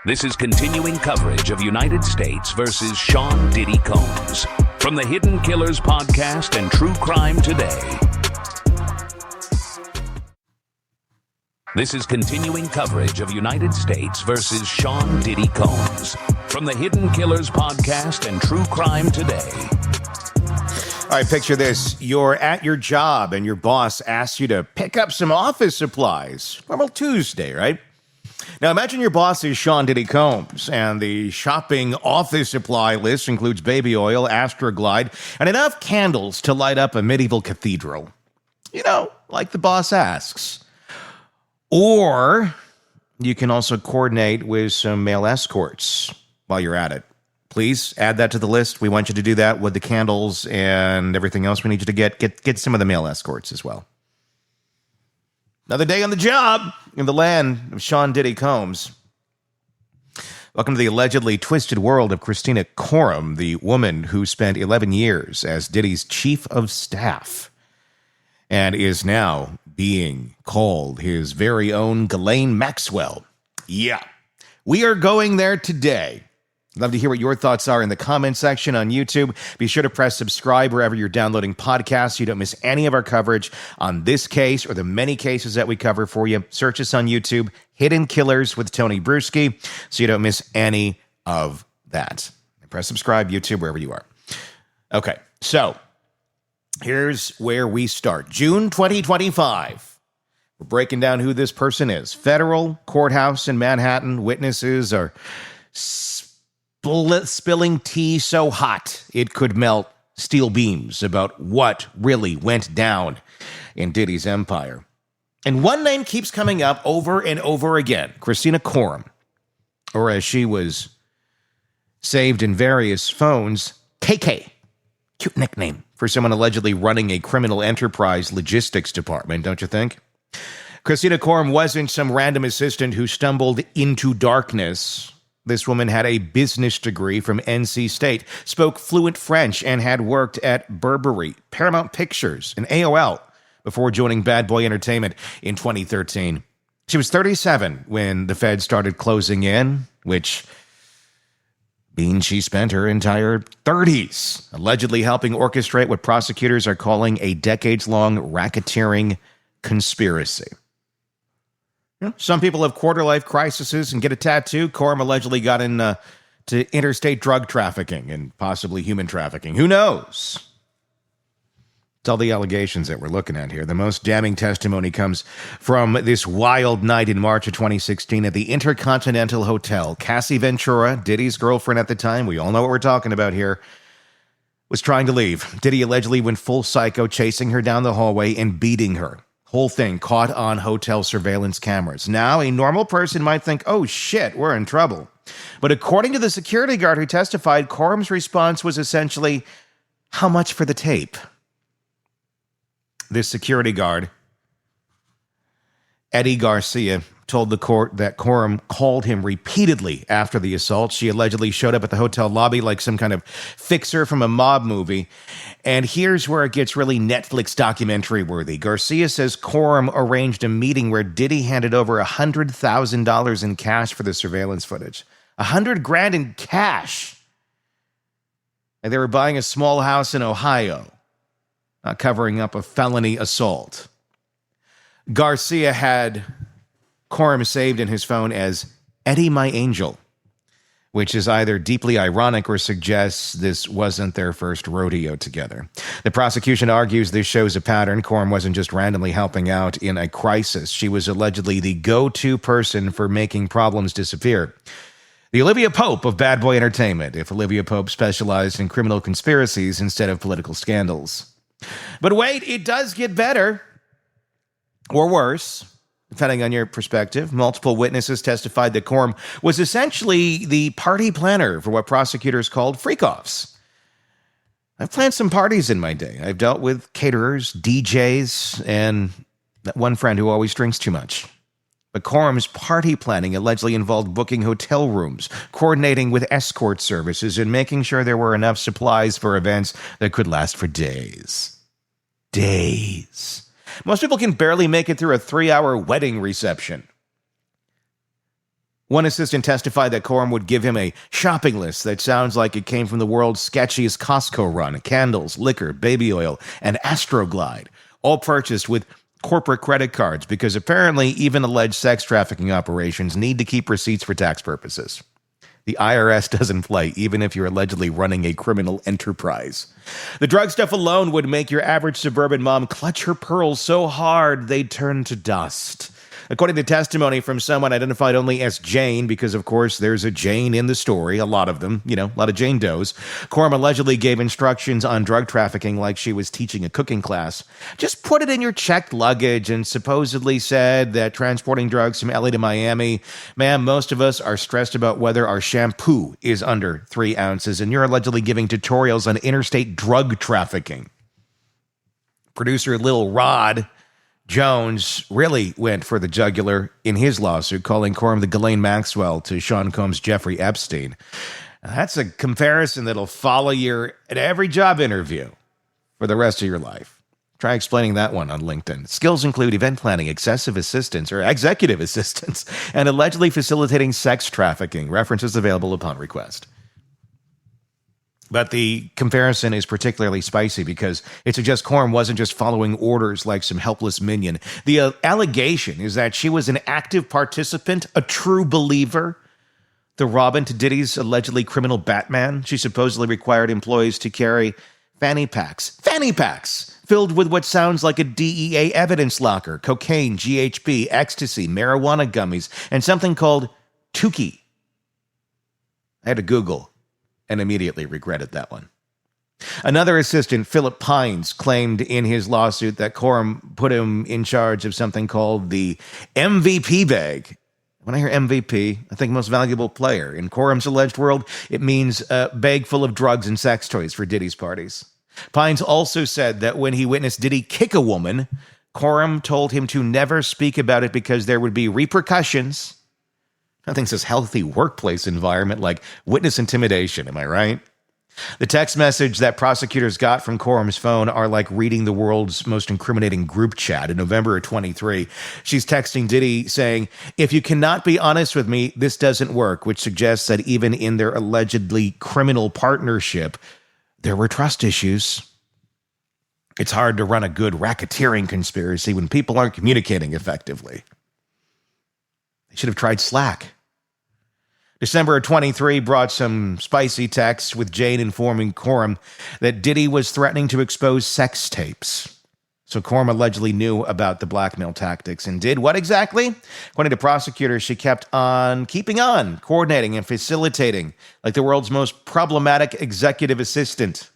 This is continuing coverage of United States versus Sean Diddy Combs from the Hidden Killers podcast and True Crime Today. This is continuing coverage of United States versus Sean Diddy Combs from the Hidden Killers podcast and True Crime Today. All right, picture this. You're at your job and your boss asks you to pick up some office supplies. Normal Tuesday, right? Now, imagine your boss is Sean Diddy Combs, and the shopping office supply list includes baby oil, Astroglide, and enough candles to light up a medieval cathedral. You know, like the boss asks. Or you can also coordinate with some male escorts while you're at it. Please add that to the list. We want you to do that with the candles and everything else we need you to get some of the male escorts as well. Another day on the job in the land of Sean Diddy Combs. Welcome to the allegedly twisted world of Kristina Khorram, the woman who spent 11 years as Diddy's chief of staff and is now being called his very own Ghislaine Maxwell. Yeah, we are going there today. Love to hear what your thoughts are in the comment section on YouTube. Be sure to press subscribe wherever you're downloading podcasts so you don't miss any of our coverage on this case or the many cases that we cover for you. Search us on YouTube, Hidden Killers with Tony Bruschi, so you don't miss any of that. And press subscribe, YouTube, wherever you are. Okay, so here's where we start. June 2025. We're breaking down who this person is. Federal courthouse in Manhattan. Witnesses are spilling tea so hot it could melt steel beams about what really went down in Diddy's empire. And one name keeps coming up over and over again, Kristina Khorram, or as she was saved in various phones, KK. Cute nickname for someone allegedly running a criminal enterprise logistics department, don't you think? Kristina Khorram wasn't some random assistant who stumbled into darkness. This woman had a business degree from NC State, spoke fluent French, and had worked at Burberry, Paramount Pictures, and AOL before joining Bad Boy Entertainment in 2013. She was 37 when the Fed started closing in, which means she spent her entire 30s allegedly helping orchestrate what prosecutors are calling a decades-long racketeering conspiracy. Some people have quarter-life crises and get a tattoo. Khorram allegedly got into interstate drug trafficking and possibly human trafficking. Who knows? It's all the allegations that we're looking at here. The most damning testimony comes from this wild night in March of 2016 at the Intercontinental Hotel. Cassie Ventura, Diddy's girlfriend at the time, we all know what we're talking about here, was trying to leave. Diddy allegedly went full psycho, chasing her down the hallway and beating her. Whole thing caught on hotel surveillance cameras. Now, a normal person might think, oh shit, we're in trouble. But according to the security guard who testified, Khorram's response was essentially, how much for the tape? This security guard, Eddy Garcia, told the court that Khorram called him repeatedly after the assault. She allegedly showed up at the hotel lobby like some kind of fixer from a mob movie. And here's where it gets really Netflix documentary worthy. Garcia says Khorram arranged a meeting where Diddy handed over $100,000 in cash for the surveillance footage. $100,000 in cash. And they were buying a small house in Ohio, covering up a felony assault. Garcia had Khorram saved in his phone as Eddie My Angel, which is either deeply ironic or suggests this wasn't their first rodeo together. The prosecution argues this shows a pattern. Khorram wasn't just randomly helping out in a crisis. She was allegedly the go-to person for making problems disappear. The Olivia Pope of Bad Boy Entertainment, if Olivia Pope specialized in criminal conspiracies instead of political scandals. But wait, it does get better. Or worse, depending on your perspective. Multiple witnesses testified that Khorram was essentially the party planner for what prosecutors called freak-offs. I've planned some parties in my day. I've dealt with caterers, DJs, and that one friend who always drinks too much. But Khorram's party planning allegedly involved booking hotel rooms, coordinating with escort services, and making sure there were enough supplies for events that could last for days. Days. Most people can barely make it through a 3-hour wedding reception. One assistant testified that Khorram would give him a shopping list that sounds like it came from the world's sketchiest Costco run: candles, liquor, baby oil, and Astroglide, all purchased with corporate credit cards because apparently even alleged sex trafficking operations need to keep receipts for tax purposes. The IRS doesn't play, even if you're allegedly running a criminal enterprise. The drug stuff alone would make your average suburban mom clutch her pearls so hard they'd turn to dust. According to testimony from someone identified only as Jane, because of course there's a Jane in the story, a lot of them, a lot of Jane Does, Khorram allegedly gave instructions on drug trafficking like she was teaching a cooking class. Just put it in your checked luggage, and supposedly said that transporting drugs from LA to Miami, ma'am, most of us are stressed about whether our shampoo is under 3 ounces, and you're allegedly giving tutorials on interstate drug trafficking. Producer Lil Rod Jones really went for the jugular in his lawsuit, calling Khorram the Ghislaine Maxwell to Sean Combs' Jeffrey Epstein. That's a comparison that'll follow you at every job interview for the rest of your life. Try explaining that one on LinkedIn. Skills include event planning, excessive assistance, or executive assistance, and allegedly facilitating sex trafficking. References available upon request. But the comparison is particularly spicy because it suggests Khorram wasn't just following orders like some helpless minion. The allegation is that she was an active participant, a true believer. The Robin to Diddy's allegedly criminal Batman. She supposedly required employees to carry fanny packs filled with what sounds like a DEA evidence locker: cocaine, GHB, ecstasy, marijuana gummies, and something called Tukey. I had to Google and immediately regretted that one. Another assistant, Philip Pines, claimed in his lawsuit that Khorram put him in charge of something called the MVP bag. When I hear MVP, I think most valuable player. In Khorram's alleged world, it means a bag full of drugs and sex toys for Diddy's parties. Pines also said that when he witnessed Diddy kick a woman, Khorram told him to never speak about it because there would be repercussions. Nothing says healthy workplace environment like witness intimidation, am I right? The text message that prosecutors got from Khorram's phone are like reading the world's most incriminating group chat. In November of 23, she's texting Diddy saying, "If you cannot be honest with me, this doesn't work," which suggests that even in their allegedly criminal partnership, there were trust issues. It's hard to run a good racketeering conspiracy when people aren't communicating effectively. They should have tried Slack. December of 23 brought some spicy texts with Jane informing Khorram that Diddy was threatening to expose sex tapes. So Khorram allegedly knew about the blackmail tactics and did what exactly? According to prosecutors, she kept on keeping on, coordinating and facilitating like the world's most problematic executive assistant.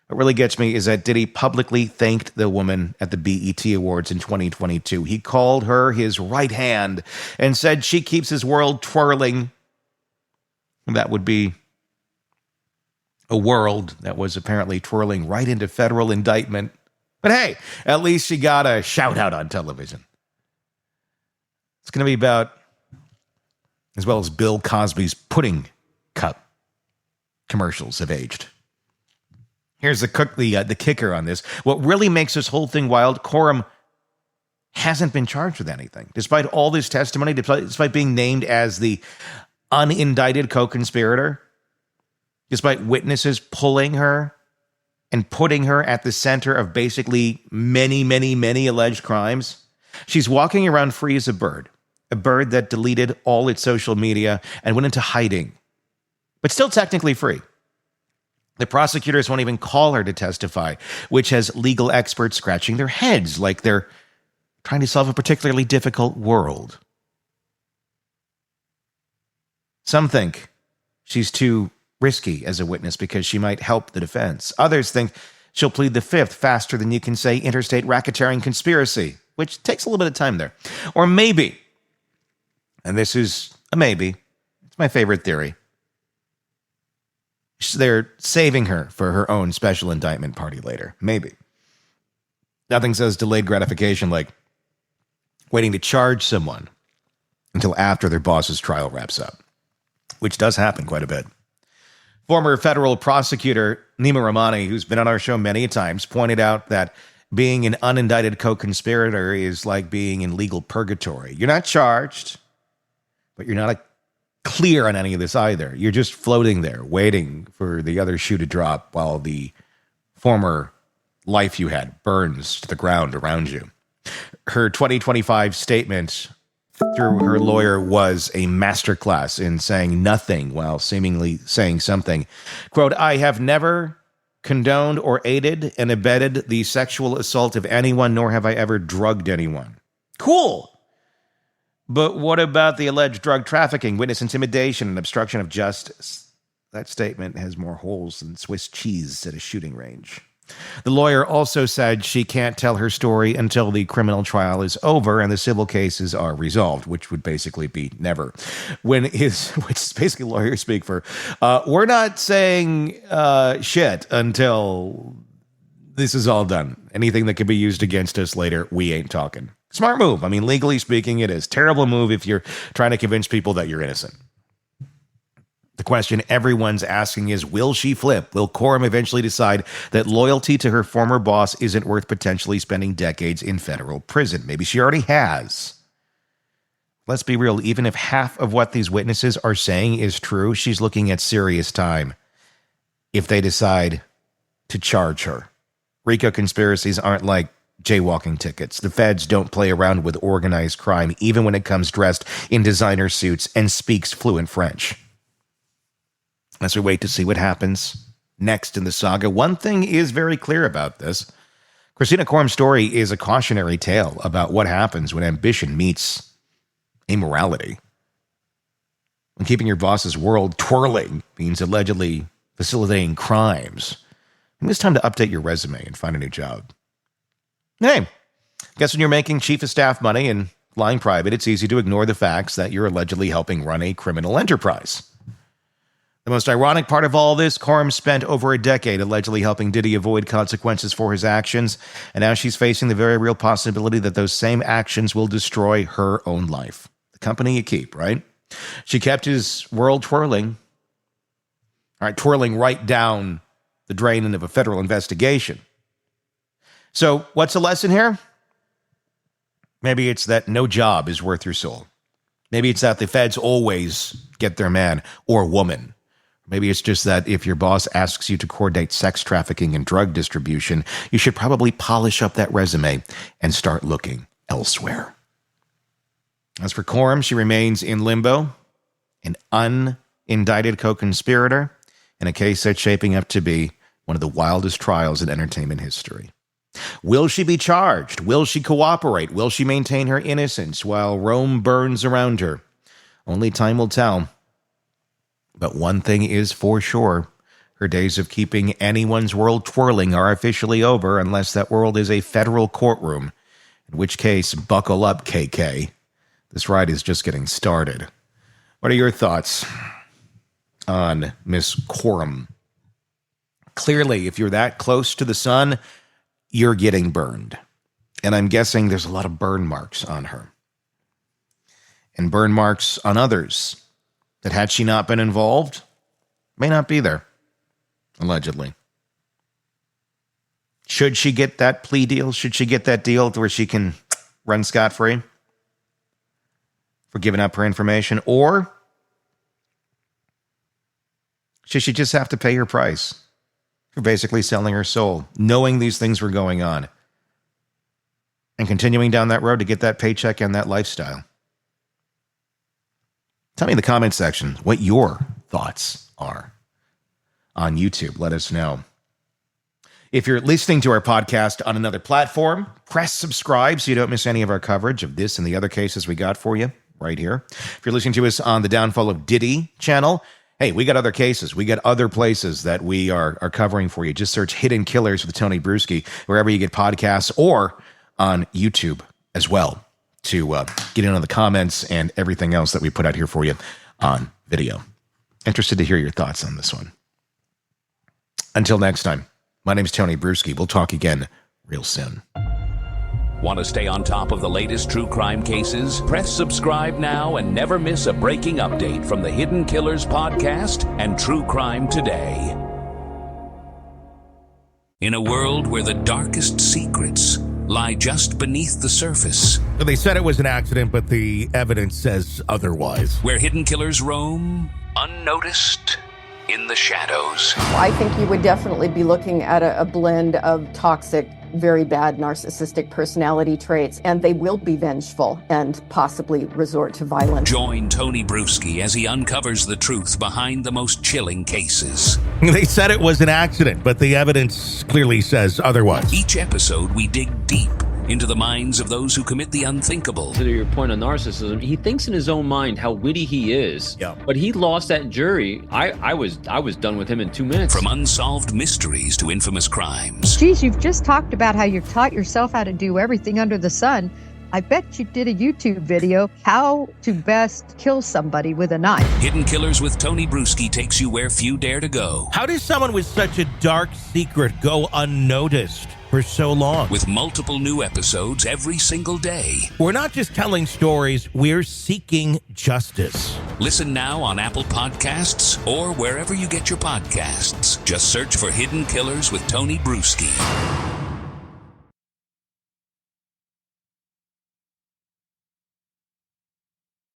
What really gets me is that Diddy publicly thanked the woman at the BET Awards in 2022. He called her his right hand and said she keeps his world twirling. That would be a world that was apparently twirling right into federal indictment. But hey, at least she got a shout out on television. It's going to be about, as well as Bill Cosby's pudding cup commercials have aged. Here's the kicker on this. What really makes this whole thing wild, Khorram hasn't been charged with anything. Despite all this testimony, despite being named as the unindicted co-conspirator, despite witnesses pulling her and putting her at the center of basically many, many, many alleged crimes, she's walking around free as a bird that deleted all its social media and went into hiding, but still technically free. The prosecutors won't even call her to testify, which has legal experts scratching their heads like they're trying to solve a particularly difficult world. Some think she's too risky as a witness because she might help the defense. Others think she'll plead the fifth faster than you can say interstate racketeering conspiracy, which takes a little bit of time there. Or maybe, and this is a maybe, it's my favorite theory, they're saving her for her own special indictment party later. Maybe. Nothing says delayed gratification like waiting to charge someone until after their boss's trial wraps up, which does happen quite a bit. Former federal prosecutor Nima Rahmani, who's been on our show many times, pointed out that being an unindicted co-conspirator is like being in legal purgatory. You're not charged, but you're not clear on any of this either. You're just floating there, waiting for the other shoe to drop while the former life you had burns to the ground around you. Her 2025 statement through her lawyer was a masterclass in saying nothing while seemingly saying something. Quote, "I have never condoned or aided and abetted the sexual assault of anyone, nor have I ever drugged anyone." Cool. But what about the alleged drug trafficking, witness intimidation, and obstruction of justice? That statement has more holes than Swiss cheese at a shooting range. The lawyer also said she can't tell her story until the criminal trial is over and the civil cases are resolved, which would basically be never. Which is basically lawyer speak for, we're not saying shit until this is all done. Anything that can be used against us later, we ain't talking. Smart move. I mean, legally speaking, it is. Terrible move if you're trying to convince people that you're innocent. The question everyone's asking is, will she flip? Will Khorram eventually decide that loyalty to her former boss isn't worth potentially spending decades in federal prison? Maybe she already has. Let's be real. Even if half of what these witnesses are saying is true, she's looking at serious time if they decide to charge her. RICO conspiracies aren't like jaywalking tickets. The feds don't play around with organized crime, even when it comes dressed in designer suits and speaks fluent French. As we wait to see what happens next in the saga, one thing is very clear about this. Kristina Khorram's story is a cautionary tale about what happens when ambition meets immorality. When keeping your boss's world twirling means allegedly facilitating crimes, maybe it's time to update your resume and find a new job. Hey, guess when you're making chief of staff money and flying private, it's easy to ignore the facts that you're allegedly helping run a criminal enterprise. The most ironic part of all this, Khorram spent over a decade allegedly helping Diddy avoid consequences for his actions, and now she's facing the very real possibility that those same actions will destroy her own life. The company you keep, right? She kept his world twirling right down the drain of a federal investigation. So what's the lesson here? Maybe it's that no job is worth your soul. Maybe it's that the feds always get their man or woman. Maybe it's just that if your boss asks you to coordinate sex trafficking and drug distribution, you should probably polish up that resume and start looking elsewhere. As for Khorram, she remains in limbo, an unindicted co-conspirator in a case that's shaping up to be one of the wildest trials in entertainment history. Will she be charged? Will she cooperate? Will she maintain her innocence while Rome burns around her? Only time will tell. But one thing is for sure, her days of keeping anyone's world twirling are officially over unless that world is a federal courtroom, in which case, buckle up, KK. This ride is just getting started. What are your thoughts on Miss Khorram? Clearly, if you're that close to the sun, you're getting burned. And I'm guessing there's a lot of burn marks on her. And burn marks on others that had she not been involved, may not be there, allegedly. Should she get that plea deal? Should she get that deal where she can run scot-free for giving up her information? Or should she just have to pay her price for basically selling her soul, knowing these things were going on, and continuing down that road to get that paycheck and that lifestyle? Tell me in the comment section what your thoughts are on YouTube. Let us know. If you're listening to our podcast on another platform, press subscribe so you don't miss any of our coverage of this and the other cases we got for you right here. If you're listening to us on the Downfall of Diddy channel, hey, we got other cases. We got other places that we are covering for you. Just search Hidden Killers with Tony Bruschi wherever you get podcasts, or on YouTube as well, to get in on the comments and everything else that we put out here for you on video. Interested to hear your thoughts on this one. Until next time, my name is Tony Bruschi. We'll talk again real soon. Want to stay on top of the latest true crime cases? Press subscribe now and never miss a breaking update from the Hidden Killers podcast and True Crime Today. In a world where the darkest secrets lie just beneath the surface, They said it was an accident, but the evidence says otherwise. where hidden killers roam unnoticed in the shadows. I think you would definitely be looking at a blend of toxic, very bad narcissistic personality traits, and they will be vengeful and possibly resort to violence. Join Tony Bruschi as he uncovers the truth behind the most chilling cases. They said it was an accident, but the evidence clearly says otherwise. Each episode, we dig deep into the minds of those who commit the unthinkable. To your point on narcissism, he thinks in his own mind how witty he is. Yeah. But he lost that jury. I was done with him in 2 minutes. From unsolved mysteries to infamous crimes. Geez, you've just talked about how you've taught yourself how to do everything under the sun. I bet you did a YouTube video, how to best kill somebody with a knife. Hidden Killers with Tony Bruschi takes you where few dare to go. How does someone with such a dark secret go unnoticed for so long? With multiple new episodes every single day. We're not just telling stories, we're seeking justice. Listen now on Apple Podcasts or wherever you get your podcasts. Just search for Hidden Killers with Tony Bruschi.